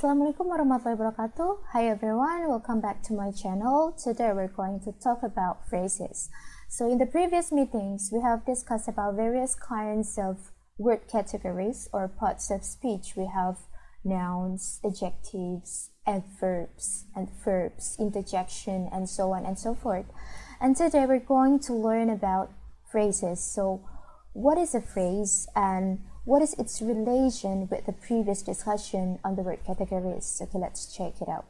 Assalamualaikum warahmatullahi wabarakatuh. Hi everyone, welcome back to my channel. Today we're going to talk about phrases. So in the previous meetings, we have discussed about various kinds of word categories or parts of speech. We have nouns, adjectives, adverbs, and verbs, interjection, and so on and so forth. And today we're going to learn about phrases. So what is a phrase and what is its relation with the previous discussion on the word categories? Okay, let's check it out.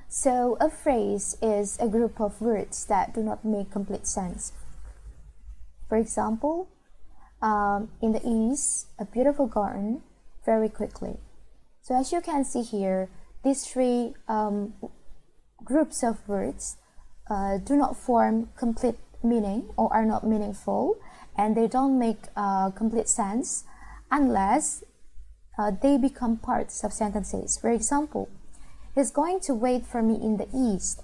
So a phrase is a group of words that do not make complete sense. For example, in the east, a beautiful garden, very quickly. So as you can see here, these three groups of words do not form complete meaning or are not meaningful, and they don't make complete sense unless they become parts of sentences. For example, he's going to wait for me in the east.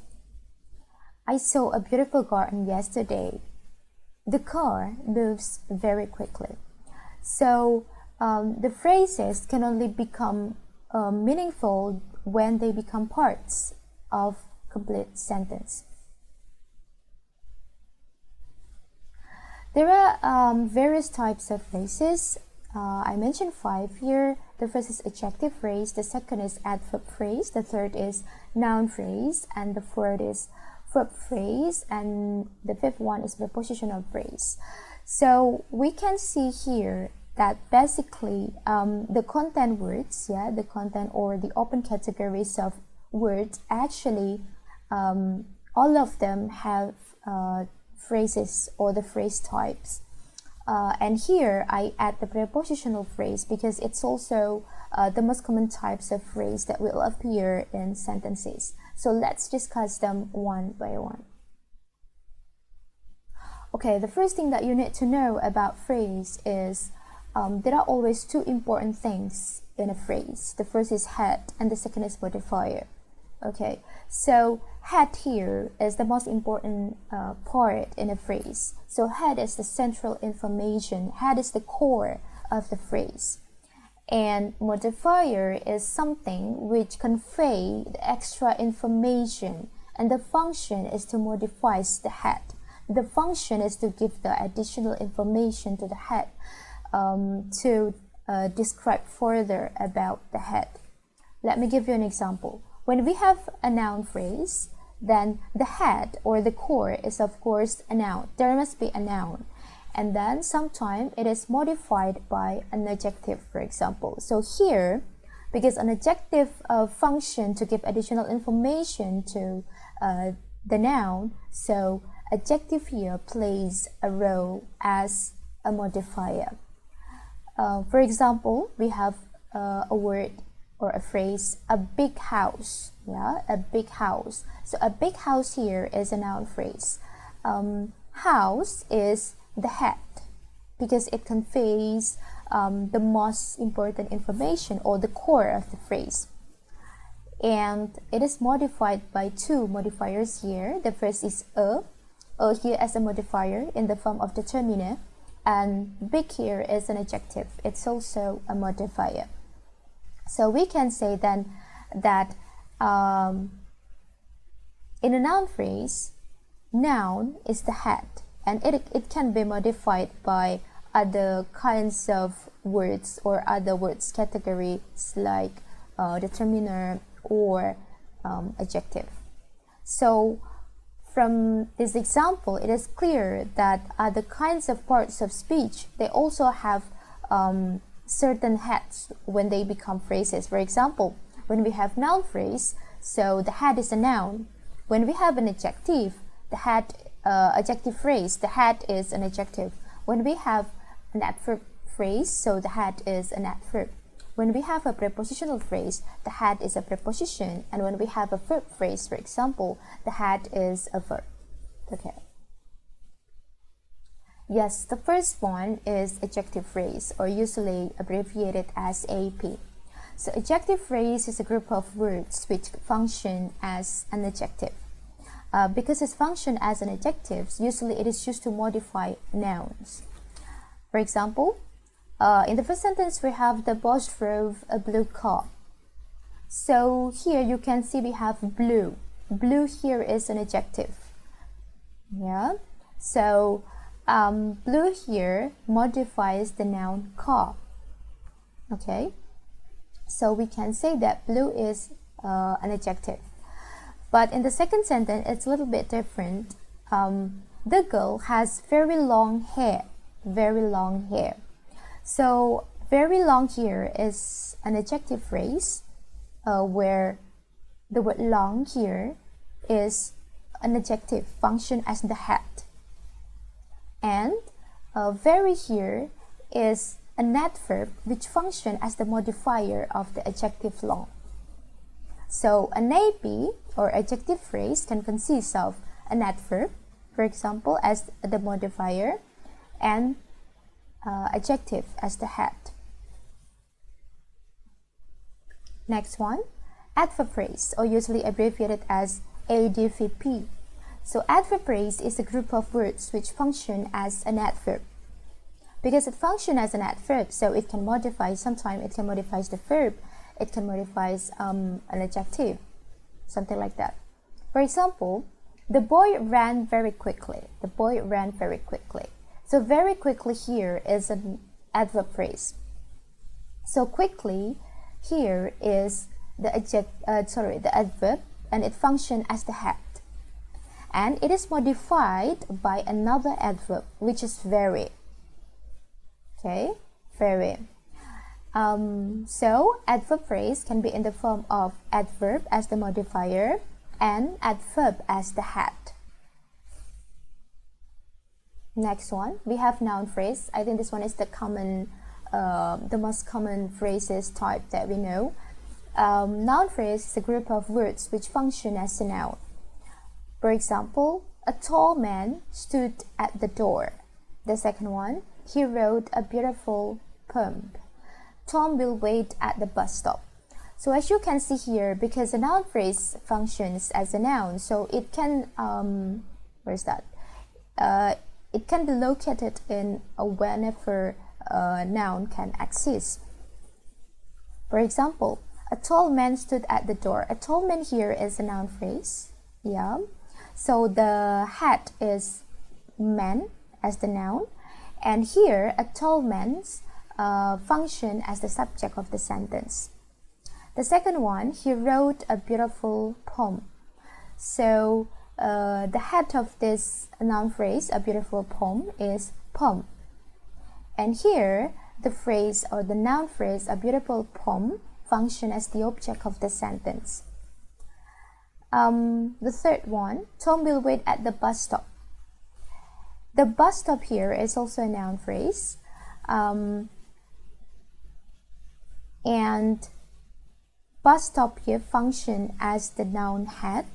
I saw a beautiful garden yesterday. The car moves very quickly. So the phrases can only become meaningful when they become parts of complete sentence. There are various types of phrases. I mentioned 5 here. The first is adjective phrase, the second is adverb phrase, the third is noun phrase, and the fourth is verb phrase, and the fifth one is prepositional phrase. So we can see here that basically the content words, the content or the open categories of words, actually all of them have phrases or the phrase types, and here I add the prepositional phrase because it's also the most common types of phrase that will appear in sentences. So let's discuss them one by one. Okay, the first thing that you need to know about phrase is there are always two important things in a phrase. The first is head and the second is modifier. Okay, so head here is the most important part in a phrase. So head is the central information. Head is the core of the phrase. And modifier is something which convey the extra information, and the function is to modify the head. The function is to give the additional information to the head to describe further about the head. Let me give you an example. When we have a noun phrase, then the head or the core is of course a noun. There must be a noun. And then sometimes it is modified by an adjective, for example. So here, because an adjective function to give additional information to the noun, so adjective here plays a role as a modifier. For example, we have a word or a phrase, a big house, a big house. So a big house here is a noun phrase. House is the head because it conveys the most important information or the core of the phrase. And it is modified by two modifiers here. The first is a here as a modifier in the form of determiner, and big here is an adjective. It's also a modifier. So we can say then that in a noun phrase, noun is the head, and it can be modified by other kinds of words or other words categories like determiner or adjective. So from this example, it is clear that other kinds of parts of speech, they also have certain heads when they become phrases. For example, when we have noun phrase, so the head is a noun. When we have an adjective, the head adjective phrase, the head is an adjective. When we have an adverb phrase, so the head is an adverb. When we have a prepositional phrase, the head is a preposition, and when we have a verb phrase, for example, the head is a verb. Okay. Yes, the first one is adjective phrase, or usually abbreviated as AP. So adjective phrase is a group of words which function as an adjective. Because it's function as an adjective, usually it is used to modify nouns. For example, In the first sentence, we have the boss drove a blue car. So here you can see we have blue. Blue here is an adjective. Yeah. So blue here modifies the noun car. Okay. So we can say that blue is an adjective. But in the second sentence, it's a little bit different. The girl has very long hair. Very long hair. So very long here is an adjective phrase where the word long here is an adjective function as the head. And very here is an adverb which function as the modifier of the adjective long. So an AB or adjective phrase can consist of an adverb, for example, as the modifier, and adjective as the head. Next one, adverb phrase, or usually abbreviated as ADVP. So adverb phrase is a group of words which function as an adverb. Because it functions as an adverb, so it can modify, sometimes it can modify the verb, it can modify an adjective, something like that. For example, the boy ran very quickly. The boy ran very quickly. So very quickly here is an adverb phrase. So quickly here is the adverb, and it functions as the head. And it is modified by another adverb, which is very. Okay, very. So adverb phrase can be in the form of adverb as the modifier and adverb as the head. Next one, we have noun phrase. I think this one is the most common phrases type that we know. Noun phrase is a group of words which function as a noun. For example, a tall man stood at the door. The second one, he wrote a beautiful poem. Tom will wait at the bus stop. So as you can see here, because a noun phrase functions as a noun, so it can it can be located in whenever a noun can exist. For example, a tall man stood at the door. A tall man here is a noun phrase. Yeah. So the head is man as the noun, and here a tall man's function as the subject of the sentence. The second one, he wrote a beautiful poem. So the head of this noun phrase, a beautiful poem, is poem. And here the phrase or the noun phrase, a beautiful poem, function as the object of the sentence. The third one, Tom will wait at the bus stop. The bus stop here is also a noun phrase. And bus stop here function as the noun head,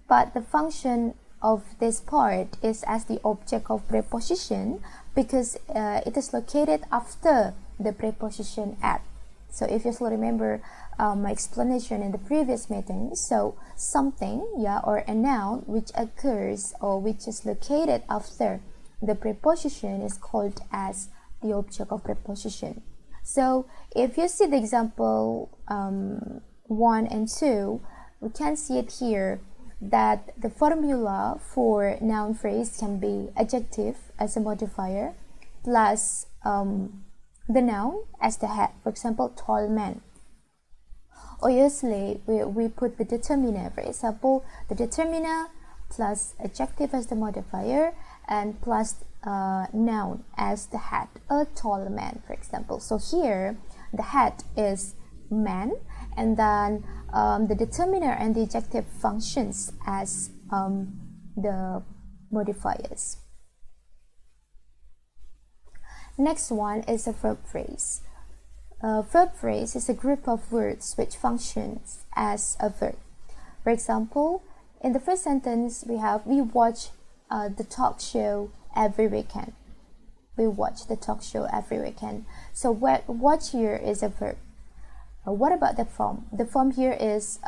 but the function of this part is as the object of preposition because it is located after the preposition at. So if you still remember my explanation in the previous meeting, so something, or a noun which occurs or which is located after the preposition is called as the object of preposition. So if you see the example 1 and 2, we can see it here that the formula for noun phrase can be adjective as a modifier plus the noun as the head. For example, tall man. Or usually we put the determiner. For example, the determiner plus adjective as the modifier and plus noun as the head, a tall man, for example. So here the head is man, and then the determiner and the adjective functions as the modifiers. Next one is a verb phrase. Verb phrase is a group of words which functions as a verb. For example, in the first sentence we watch the talk show every weekend. We watch the talk show every weekend. So watch here is a verb. What about the form? The form here is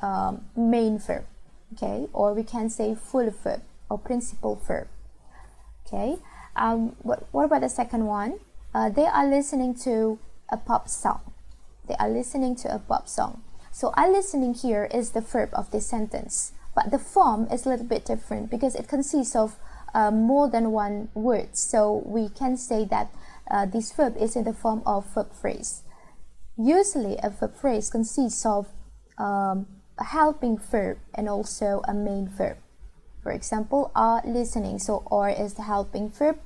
main verb, okay, or we can say full verb or principal verb, okay. What about the second one? They are listening to a pop song. They are listening to a pop song. So are listening here is the verb of this sentence, but the form is a little bit different because it consists of more than one word. So we can say that this verb is in the form of verb phrase. Usually a verb phrase consists of a helping verb and also a main verb. For example, are listening, so are is the helping verb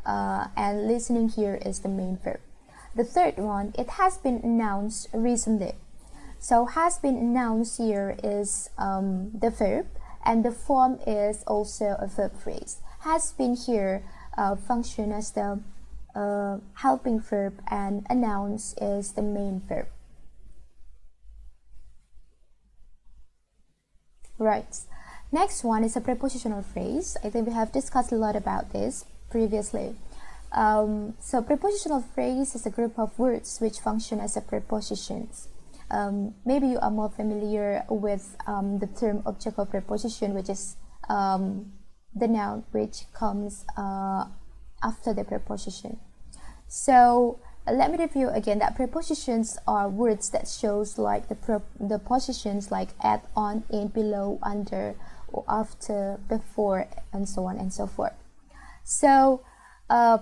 and listening here is the main verb. The third one, it has been announced recently. So has been announced here is the verb, and the form is also a verb phrase. Has been here function as the helping verb, and announce is the main verb. Right. Next one is a prepositional phrase. I think we have discussed a lot about this previously. So prepositional phrase is a group of words which function as a prepositions. Maybe you are more familiar with the term object of preposition, which is the noun which comes after the preposition. So let me review again that prepositions are words that shows like the positions like at, on, in, below, under, or after, before, and so on and so forth. So a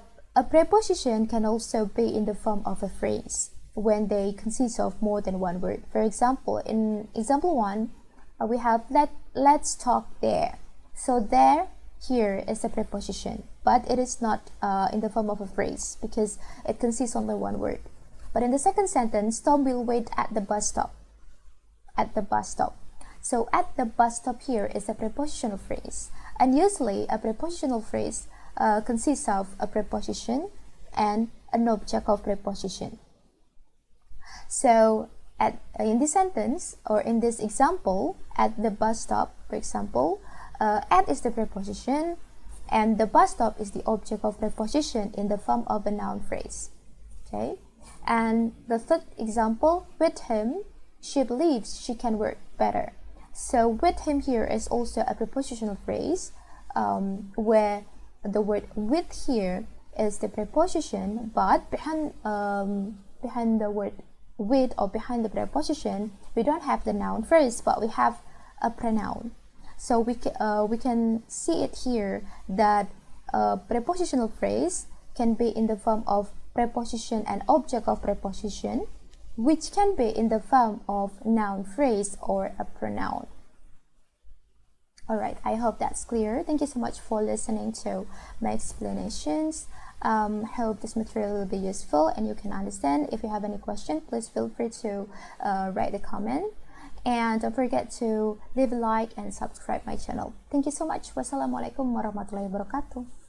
preposition can also be in the form of a phrase when they consist of more than one word. For example, in example 1, we have let's talk there. So there here is a preposition, but it is not in the form of a phrase because it consists only one word. But in the second sentence, Tom will wait at the bus stop. At the bus stop. So at the bus stop here is a prepositional phrase, and usually a prepositional phrase consists of a preposition and an object of preposition. So in this sentence or in this example, at the bus stop, for example, at is the preposition and the bus stop is the object of preposition in the form of a noun phrase. Okay, and the third example, with him, she believes she can work better. So with him here is also a prepositional phrase where the word with here is the preposition, but behind the word with or behind the preposition we don't have the noun phrase, but we have a pronoun. So we can see it here that prepositional phrase can be in the form of preposition and object of preposition, which can be in the form of noun phrase or a pronoun. Alright, I hope that's clear. Thank you so much for listening to my explanations. Hope this material will be useful and you can understand. If you have any question, please feel free to write a comment. And don't forget to leave a like and subscribe my channel. Thank you so much. Wassalamualaikum warahmatullahi wabarakatuh.